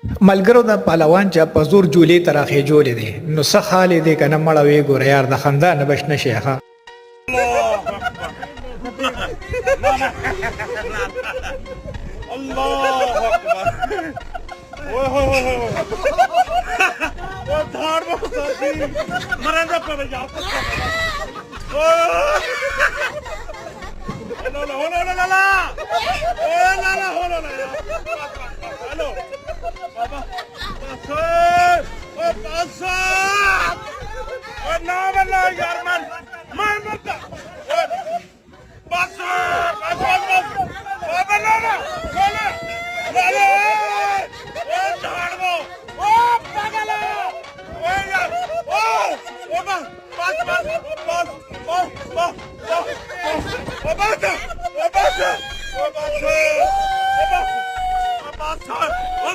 ملګرو د پهلوان چې په زور جولې ته راخېجولې دی نو څه حال یې دی که نه مړه وې ګوره یار د خندا نه بچ نه شي ښه الله اکبر اوه هو هو او دھاڑ بساتی مرندا پر یار لا لا لا لا لا لا لا لا لا لا